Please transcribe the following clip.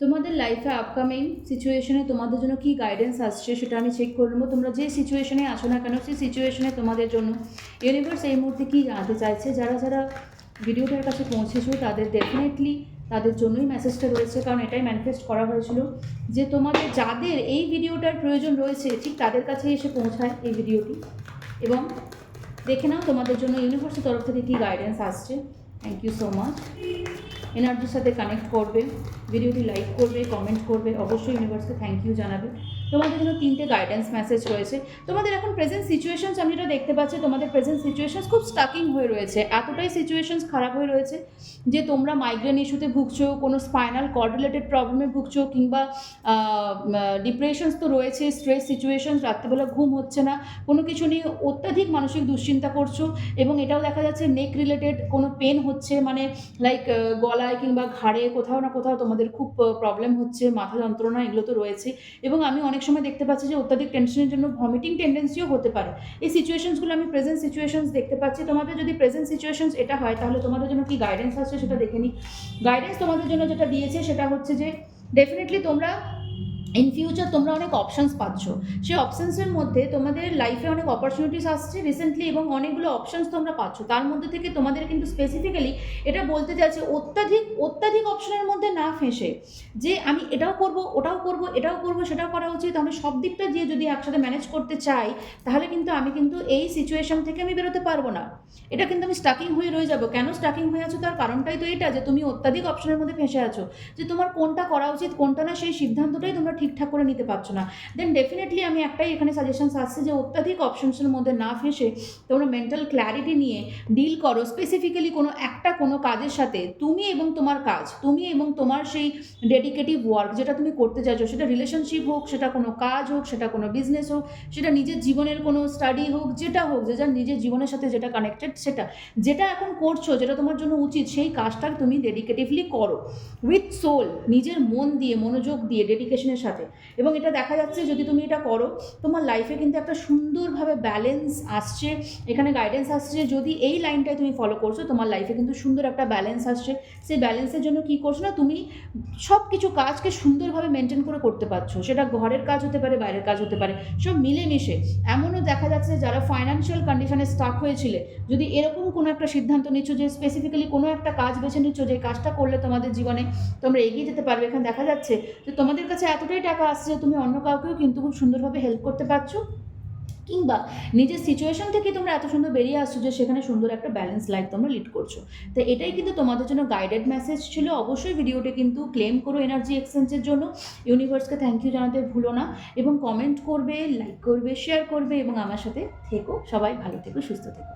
তোমাদের লাইফে আপকামিং সিচুয়েশনে তোমাদের জন্য কী গাইডেন্স আসছে সেটা আমি চেক করে নেবো। তোমরা যে সিচুয়েশনে আছো না কেন, সেই সিচুয়েশনে তোমাদের জন্য ইউনিভার্স এই মুহূর্তে কী জানাতে চাইছে। যারা যারা ভিডিওটার কাছে পৌঁছেছো তাদের ডেফিনেটলি তাদের জন্যই মেসেজটা রয়েছে, কারণ এটাই ম্যানিফেস্ট করা হয়েছিল যে তোমাদের যাদের এই ভিডিওটার প্রয়োজন রয়েছে ঠিক তাদের কাছে এসে পৌঁছায় এই ভিডিওটি। এবং দেখে নাও তোমাদের জন্য ইউনিভার্সের তরফ থেকে কী গাইডেন্স আসছে। Thank you so much. এনার্জির সাথে কানেক্ট করবে, ভিডিওটি লাইক করবে, কমেন্ট করবে, অবশ্যই ইউনিভার্সকে থ্যাংক ইউ জানাবে। তোমাদের জন্য 3টে গাইডেন্স মেসেজ রয়েছে। তোমাদের এখন প্রেজেন্ট সিচুয়েশনস আমি যেটা দেখতে পাচ্ছি, তোমাদের প্রেজেন্ট সিচুয়েশনস খুব স্টাকিং হয়ে রয়েছে, এতটাই সিচুয়েশনস খারাপ হয়ে রয়েছে যে তোমরা মাইগ্রেন ইস্যুতে ভুগছো, কোনো স্পাইনাল কর্ড রিলেটেড প্রবলেমে ভুগছো, কিংবা ডিপ্রেশনস তো রয়েছে, স্ট্রেস সিচুয়েশনস, রাত্রেবেলা ঘুম হচ্ছে না, কোনো কিছু নিয়ে অত্যাধিক মানসিক দুশ্চিন্তা করছো। এবং এটাও দেখা যাচ্ছে নেক রিলেটেড কোনো পেন হচ্ছে, মানে লাইক গলায় কিংবা ঘাড়ে কোথাও না কোথাও তোমাদের খুব প্রবলেম হচ্ছে, মাথা যন্ত্রণা এগুলো তো রয়েছে। এবং আমি অনেক সময় দেখতে পাচ্ছি যে অত্যাধিক টেনশনের জন্য ভমিটিং টেন্ডেন্সিও হতে পারে। এই সিচুয়েশনসগুলো আমি প্রেজেন্ট সিচুয়েশনস দেখতে পাচ্ছি। তোমাদের যদি প্রেজেন্ট সিচুয়েশনস এটা হয় তাহলে তোমাদের জন্য কি গাইডেন্স আসছে সেটা দেখে নিই। গাইডেন্স তোমাদের জন্য যেটা দিয়েছে সেটা হচ্ছে যে ডেফিনেটলি তোমরা ইন ফিউচার তোমরা অনেক অপশানস পাচ্ছ। সেই অপশানসের মধ্যে তোমাদের লাইফে অনেক অপরচুনিটিস আসছে রিসেন্টলি, এবং অনেকগুলো অপশানস তোমরা পাচ্ছ। তার মধ্যে থেকে তোমাদের কিন্তু স্পেসিফিক্যালি এটা বলতে চাইছে অত্যাধিক অপশনের মধ্যে না ফেঁসে যে আমি এটাও করব, ওটাও করব, এটাও করব, সেটাও করা উচিত, আমি সব দিকটা দিয়ে যদি একসাথে ম্যানেজ করতে চাই তাহলে কিন্তু আমি এই সিচুয়েশন থেকে আমি বেরোতে পারবো না। এটা কিন্তু আমি স্টাকিং হয়ে রয়ে যাবো। কেন স্টাকিং হয়ে আছো তার কারণটাই তো এটা যে তুমি অত্যাধিক অপশনের মধ্যে ফেঁসে আছো, যে তোমার কোনটা করা উচিত কোনটা না সেই সিদ্ধান্তটাই তোমরা ঠিকঠাক করে নিতে পারছো না। দেন ডেফিনেটলি আমি একটাই এখানে সাজেশনস আসছে যে অত্যাধিক অপশনসের মধ্যে না ফেঁসে তোমরা মেন্টাল ক্ল্যারিটি নিয়ে ডিল করো স্পেসিফিক্যালি কোনো কাজের সাথে। তুমি এবং তোমার কাজ, তুমি এবং তোমার সেই ডেডিকেটিভ ওয়ার্ক যেটা তুমি করতে চাইছো, সেটা রিলেশনশিপ হোক, সেটা কোনো কাজ হোক, সেটা কোনো বিজনেস হোক, সেটা নিজের জীবনের কোনো স্টাডি হোক, যেটা হোক, যে যার নিজের জীবনের সাথে যেটা কানেক্টেড, যেটা এখন করছো, যেটা তোমার জন্য উচিত, সেই কাজটা তুমি ডেডিকেটিভলি করো উইথ সোল, নিজের মন দিয়ে, মনোযোগ দিয়ে, ডেডিকেশনের সাথে। এবং এটা দেখা যাচ্ছে যদি তুমি এটা করো তোমার লাইফে কিন্তু একটা সুন্দরভাবে ব্যালেন্স আসছে। এখানে গাইডেন্স আসছে যদি এই লাইনটাই তুমি ফলো করছো তোমার লাইফে কিন্তু সুন্দর একটা ব্যালেন্স আসছে। সেই ব্যালেন্সের জন্য কী করছো না, তুমি সব কিছু কাজকে সুন্দরভাবে মেনটেন করে করতে পারছো। সেটা ঘরের কাজ হতে পারে, বাইরের কাজ হতে পারে, সব মিলেমিশে। এমনও দেখা যাচ্ছে যারা ফাইন্যান্সিয়াল কন্ডিশনে স্টাক হয়েছিলে, যদি এরকম কোনো একটা সিদ্ধান্ত নিচ্ছ যে স্পেসিফিক্যালি কোনো একটা কাজ বেছে নিচ্ছ যে কাজটা করলে তোমাদের জীবনে তোমরা এগিয়ে যেতে পারবে, এখানে দেখা যাচ্ছে যে তোমাদের কাছে এতটাই টাকা আসছে যে তুমি অন্য কাউকেও কিন্তু খুব সুন্দরভাবে হেল্প করতে পারছো, কিংবা নিজের সিচুয়েশন থেকে তোমরা এত সুন্দর বেরিয়ে আসছো যে সেখানে সুন্দর একটা ব্যালেন্স লাইফ তোমরা লিড করছো। তো এটাই কিন্তু তোমাদের জন্য গাইডেড মেসেজ ছিল। অবশ্যই ভিডিওটি কিন্তু ক্লেম করো এনার্জি এক্সচেঞ্জের জন্য। ইউনিভার্সকে থ্যাংক ইউ জানাতে ভুলো না, এবং কমেন্ট করবে, লাইক করবে, শেয়ার করবে, এবং আমার সাথে থেকো। সবাই ভালো থেকো, সুস্থ থেকো।